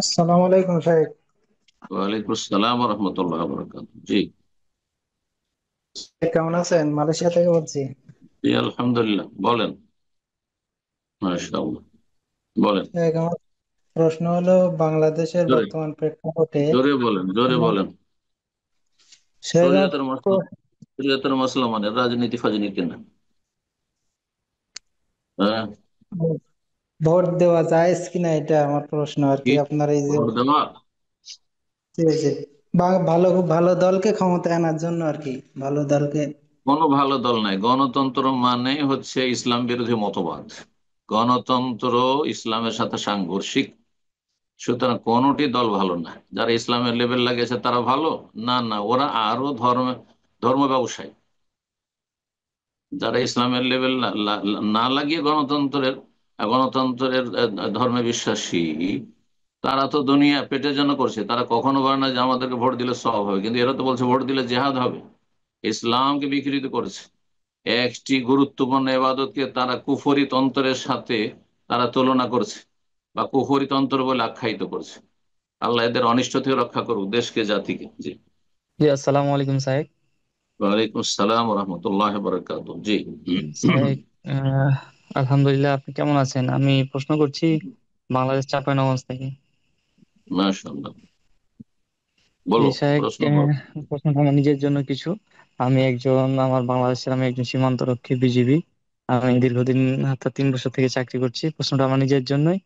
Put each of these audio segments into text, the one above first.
আসসালামু আলাইকুম শাহেদ। ওয়ালাইকুম আসসালাম রহমতুল্লাহ বরকাত। জি। কেমন আছেন? মালয়েশিয়া থেকে বলছি। জি, আলহামদুলিল্লাহ, বলেন। মাশাআল্লাহ, বলেন। শাহেদ, আমার প্রশ্ন হলো বাংলাদেশের জোরে বর্তমান প্রেক্ষাপটে জোরে বলেন, জোরে আমার বলেন। শাহেদ, আমার শরীয়তের মশলা, শরীয়তের মশলা মানে রাজনীতি ফাজনীতি না। হ্যাঁ। ভোট দেওয়া জায়েজ কিনা, এটা আমার প্রশ্ন আর কি। কি? আপনার এই যে ভোট দেওয়া জি, জি, ভালো ভালো দলকে ক্ষমতায় আনার জন্য আর কি, ভালো দলকে। কোনো ভালো দল নাই। গণতন্ত্র মানে হচ্ছে ইসলাম বিরোধী মতবাদ। গণতন্ত্র ইসলামের সাথে সাংঘর্ষিক। সুতরাং কোনটি দল ভালো না। যারা ইসলামের লেবেল লাগিয়েছে তারা ভালো? না, না, ওরা আরো ধর্ম ব্যবসায়ী। যারা ইসলামের লেভেল না লাগিয়ে গণতন্ত্রের ধর্মে বিশ্বাসী, তারা তো দুনিয়া পেটের জন্য করছে। তারা কখনো বলে না যে আমাদেরকে ভোট দিলে সব হবে, কিন্তু এরা তো বলছে ভোট দিলে জেহাদ হবে। ইসলামকে বিকৃত করেছে। একটি গুরুত্বপূর্ণ ইবাদতকে তারা কুফরি তন্ত্রের সাথে তারা তুলনা করছে, বা কুফরি তন্ত্র বলে আখ্যায়িত করছে। আল্লাহ এদের অনিষ্ট থেকে রক্ষা করুক দেশকে, জাতিকে। জি। জি, আসসালামু আলাইকুম সাহেব। ওয়ালাইকুম আসসালাম রহমতুল্লাহ বরকাত। জি। সাহেব, আহ, আলহামদুলিল্লাহ, আপনি কেমন আছেন? আমি প্রশ্ন করছি বাংলাদেশ চাঁপাইনবাবগঞ্জ থেকে। মাশাআল্লাহ, জি বলো, সাহেব, প্রশ্ন বলো। প্রশ্নটা আমার নিজের জন্য কিছু। আমার বাংলাদেশের আমি একজন সীমান্তরক্ষী বিজিবি। আমি দীর্ঘদিন অর্থাৎ 3 বছর থেকে চাকরি করছি। প্রশ্নটা আমার নিজের জন্যই।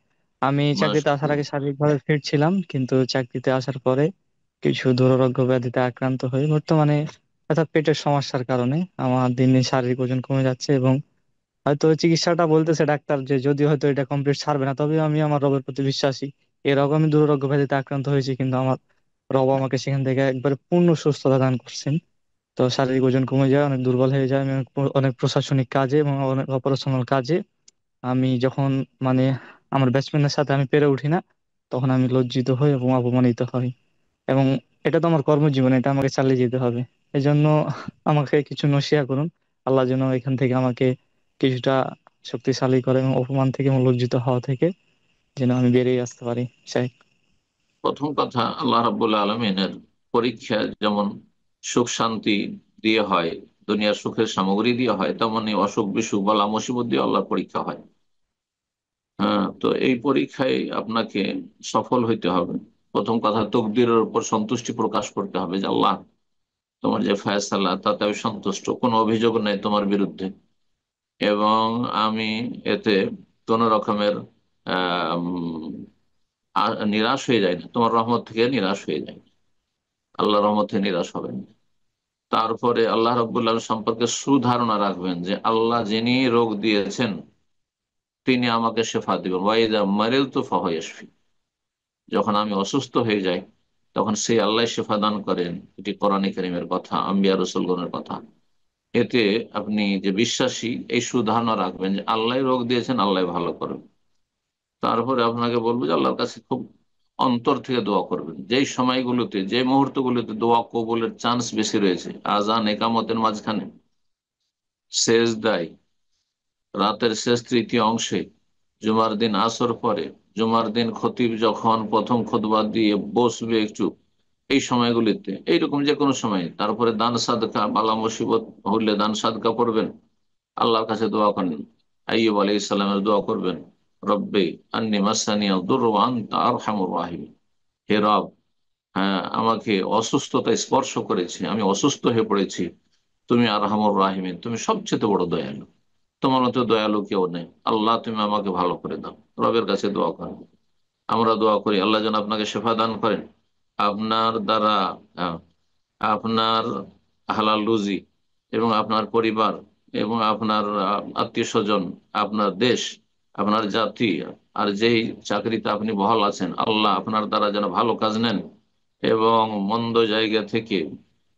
আমি চাকরিতে আসার মাশাআল্লাহ। আগে শারীরিকভাবে ফিট ছিলাম, কিন্তু চাকরিতে আসার পরে কিছু দুরারোগ্য ব্যাধিতে আক্রান্ত হয়ে বর্তমানে অর্থাৎ পেটের সমস্যার কারণে আমার দিন দিন শারীরিক ওজন কমে যাচ্ছে, এবং হয়তো চিকিৎসাটা বলতেছে ডাক্তার যে যদি হয়তো এটা কমপ্লিট ছাড়বে না, তবে আমি আমার রবের প্রতি বিশ্বাসী। এরকম আমি দুরারোগ্য ব্যাধিতে আক্রান্ত হয়েছি, কিন্তু আমার রব আমাকে সেখান থেকে একবারে পূর্ণ সুস্থতা দান করছেন। তো শারীরিক ওজন কমে যায়, অনেক দুর্বল হয়ে যায়। আমি অনেক প্রশাসনিক কাজে এবং অনেক অপারেশনাল কাজে আমি যখন মানে আমার ব্যাটসম্যানের সাথে আমি পেরে উঠি না, তখন আমি লজ্জিত হই এবং অপমানিত হই। এবং এটা তো আমার কর্মজীবন, এটা আমাকে চালিয়ে যেতে হবে। এই জন্য আমাকে কিছু নসিহা করুন। আল্লাহ যেন এখান থেকে আমাকে কিছুটা শক্তিশালী করে এবং অপমান থেকে এবং লজ্জিত হওয়া থেকে যেন আমি বেরিয়ে আসতে পারি। শাহেদ। প্রথম কথা, আল্লাহ রাব্বুল আলমিনের পরীক্ষা যেমন সুখ শান্তি দিয়ে হয়, দুনিয়ার সুখের সামগ্রী দিয়ে হয়, তেমনি অসুখ বিসুখ বালা মুসিবত দিয়ে আল্লাহর পরীক্ষা হয়। হ্যাঁ, তো এই পরীক্ষায় আপনাকে সফল হইতে হবে। প্রথম কথা, তকদিরের উপর সন্তুষ্টি প্রকাশ করতে হবে যে আল্লাহ, তোমার যে ফায়সালা তাতে আমি সন্তুষ্ট, কোনো অভিযোগ নেই তোমার বিরুদ্ধে। এবং আমি এতে কোন রকমের নিরাশ হয়ে যায় না, তোমার রহমত থেকে নিরাশ হয়ে যায় না। আল্লাহ রহমত থেকে নিরাশ হবেন না। তারপরে আল্লাহ রাব্বুল আলামিন সম্পর্কে সুধারণা রাখবেন যে আল্লাহ যিনি রোগ দিয়েছেন তিনি আমাকে শেফা দিবেন। ওয়াইদা মারিলতু ফাহুয়া ইয়াশফি। যখন আমি অসুস্থ হয়ে যাই তখন সেই আল্লাহ শেফা দান করেন। এটি কোরআন কারীমের কথা, আম্বিয়া রাসূলগণের কথা। এতে আপনি যে বিশ্বাসী, এই সুধারণা রাখবেন যে আল্লাহ রোগ দিয়েছেন, আল্লাহ ভালো করবেন। তারপরে আপনাকে বলবো যে আল্লাহর কাছে খুব অন্তর থেকে দোয়া করবেন। যেই সময়গুলোতে, যে মুহূর্তগুলোতে দোয়া কবুলের চান্স বেশি রয়েছে, আজান একামতের মাঝখানে, সেজদায়, রাতের শেষ তৃতীয় অংশে, জুমার দিন আসর পরে, জুমার দিন খতিব যখন প্রথম খুতবা দিয়ে বসবে একটু, এই সময়গুলিতে, এইরকম যে কোনো সময়। তারপরে দান সাদকা, বালা মুসিবত হলে দান সাদকা করবেন, আল্লাহর কাছে দোয়া করেন। আইয়ুব আলাইহিস সালামের দোয়া করবেন, রব্বে আন্নি মাসানিয়া দুর ওয়া আনতা আরহামুর রাহিমিন। হে রব, হ্যাঁ, আমাকে অসুস্থতা স্পর্শ করেছে, আমি অসুস্থ হয়ে পড়েছি, তুমি আরহামুর রাহিমিন, তুমি সবচেয়ে বড় দয়ালু, তোমার মতো দয়ালু কেউ নেই। আল্লাহ, তুমি আমাকে ভালো করে দাও। রবের কাছে দোয়া করেন। আমরা দোয়া করি আল্লাহ যেন আপনাকে শেফা দান করেন। আপনার দ্বারা আহ, আপনার হালাল রুজি, এবং আপনার পরিবার, এবং আপনার আত্মীয় স্বজন, আপনার দেশ, আপনার জাতি, আর যেই চাকরিতে আপনি বহাল আছেন, আল্লাহ আপনার দ্বারা যেন ভালো কাজ নেন, এবং মন্দ জায়গা থেকে,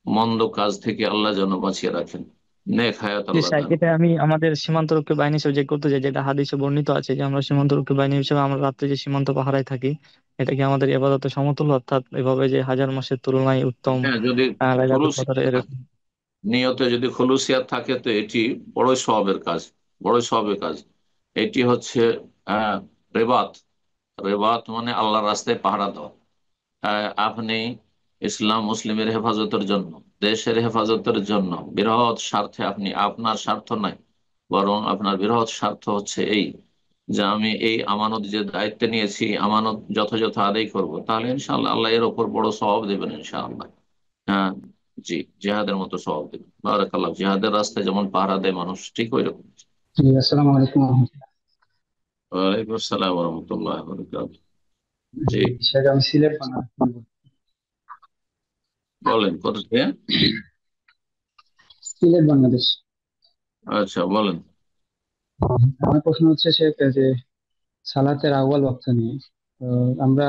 মন্দ কাজ থেকে আল্লাহ যেন বাঁচিয়ে রাখেন। নেক হায়াত যে আল্লাহ শাহেদ, দান। এটা আমি আমাদের সীমান্তরক্ষী বাহিনী হিসেবে যে করতে চাই, যেটা হাদিসে বর্ণিত আছে যে আমরা সীমান্তরক্ষী বাহিনী হিসেবে আমরা রাত্রে যে সীমান্ত পাহারায় থাকি, এটা কি আমাদের ইবাদতের সমতুল্য? অর্থাৎ এভাবে যে হাজার মাসের তুলনায় উত্তম হ্যাঁ, যদি লাইলাতুল কদর খুলুসিয়াত থাকে, এরকম। নিয়তে যদি খুলুসিয়াত থাকে, তো এটি বড়ই সওয়াবের কাজ, বড়ই সওয়াবের কাজ। এটি হচ্ছে রেবাত, রেবাত মানে আল্লাহর রাস্তায় পাহারা দেওয়া। আপনি ইসলাম মুসলিমের হেফাজতের জন্য, দেশের হেফাজতের জন্য বৃহৎ স্বার্থে, আপনি আপনার স্বার্থ নাই, বরং আপনার বৃহৎ স্বার্থ হচ্ছে এই যে আমি এই আমানত যে দায়িত্ব নিয়েছি, আমানত যথাযথ আদায় করব, তাহলে ইনশাআল্লাহ আল্লাহ এর ওপর বড় সওয়াব দেবেন ইনশাআল্লাহ। হ্যাঁ, জি, জিহাদের মতো সওয়াব দেবেন। বারাকাল্লাহ। জিহাদের রাস্তায় যেমন পাহারা দেয় মানুষ, ঠিক ওই রকম। জি, আসসালামু আলাইকুম রহমতুল্লাহ। ওয়ালাইকুম আসসালাম রহমতুল্লাহ বরকাতুহু। জি, বিষয়টা আমি সিলেট বাংলা, বলেন কোথা থেকে? সিলেট বাংলাদেশ। আচ্ছা, বলেন। আমার প্রশ্ন হচ্ছে সে যে সালাতের আউয়াল ওয়াক্ত নিয়ে। তো আমরা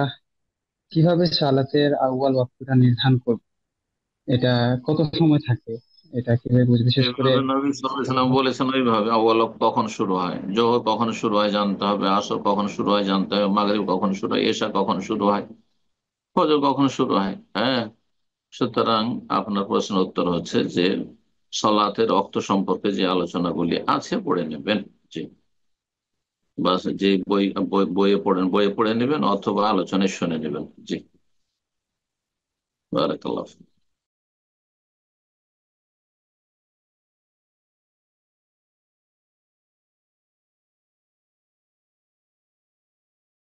কিভাবে সালাতের আউয়াল ওয়াক্তটা নির্ধারণ করব, এটা কত সময় থাকে, এটা কিভাবে বুঝবো, বিশেষ করে যেভাবে নবী সাল্লাল্লাহু আলাইহি সাল্লাম বলেছেন ওইভাবে। আউয়াল ওয়াক্ত কখন শুরু হয়, জোহর কখন শুরু হয় জানতে হবে, আসর কখন শুরু হয় জানতে হবে, মাগরিব কখন শুরু হয়, এশা কখন শুরু হয়, ফজর কখন শুরু হয়। হ্যাঁ, সুতরাং আপনার প্রশ্নের উত্তর হচ্ছে যে সলাতের রক্ত সম্পর্কে যে আলোচনাগুলি আছে পড়ে নেবেন। জি, বাস, যে বইয়ে পড়েন, বইয়ে পড়ে নেবেন অথবা আলোচনায় শুনে নেবেন। জি, বারাকাল্লাহ।